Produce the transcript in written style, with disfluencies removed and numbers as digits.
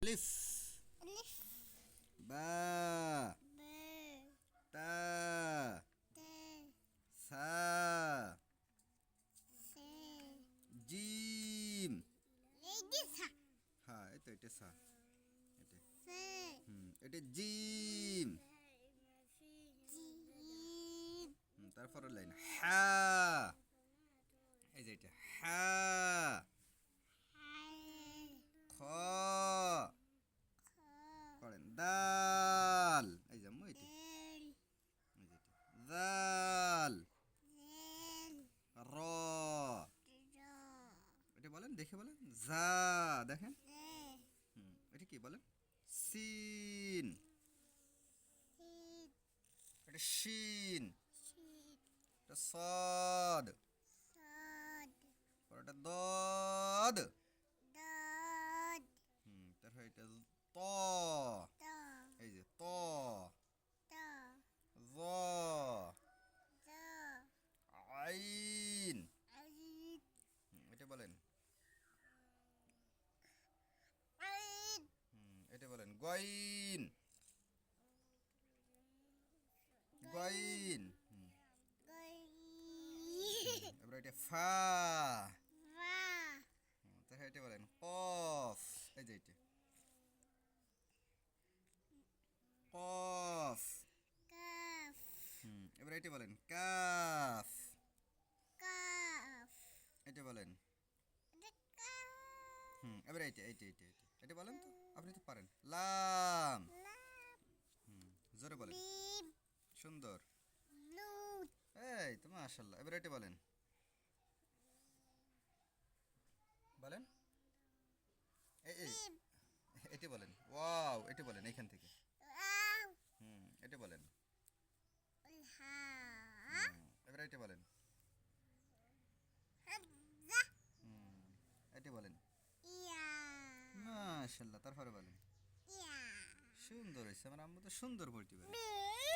আলিফ Alif. বা Ba. তা Ta. সা Se. জিম। Lady sa. হ্যাঁ এই তো এটা সা এটা Se. এটা জিম। Jim. তারপরে লাইন হা এই যে এটা হা Hai. খ Kha. করেন দাল এই যে এটা Del. এই যে এটা দাল Zel. র Ra. এটা বলেন দেখে বলেন যা দেখেন Ze. এটা কি বলেন সিন Sid. এটা শিন Shid. এটা সদ Sod. পরে এটা দদ Dod. তারপর এটা ত Da. এই যে ত Da. জ Da. আইন Aid. এটা বলেন Aid. এটা বলেন গইন গইন Gai. এবার এটা ফা Va. তারপর এটা বলেন কফ এই যে এটা কফ Kaf. এবার এটা বলেন কাফ Kaf. এটা বলেন The kaf. এবার এটা বলেন তো আপনি তো পারেন লাম Lam. জোরে বলেন Bib. সুন্দর Loot. এই তো মাশাআল্লাহ এবার এটা বলেন বলেন এই এই Bib. এটা বলেন ওয়াও এটা বলেন এখান থেকে Wow. এটা বলেন Ulha. এবার এটা বলেন Hadza. এটা বলেন Iya. মাশাআল্লাহ তারপরে বলেন Iya. সুন্দর হয়েছে আমার আম্মু তো সুন্দর বলতে পারে Bib.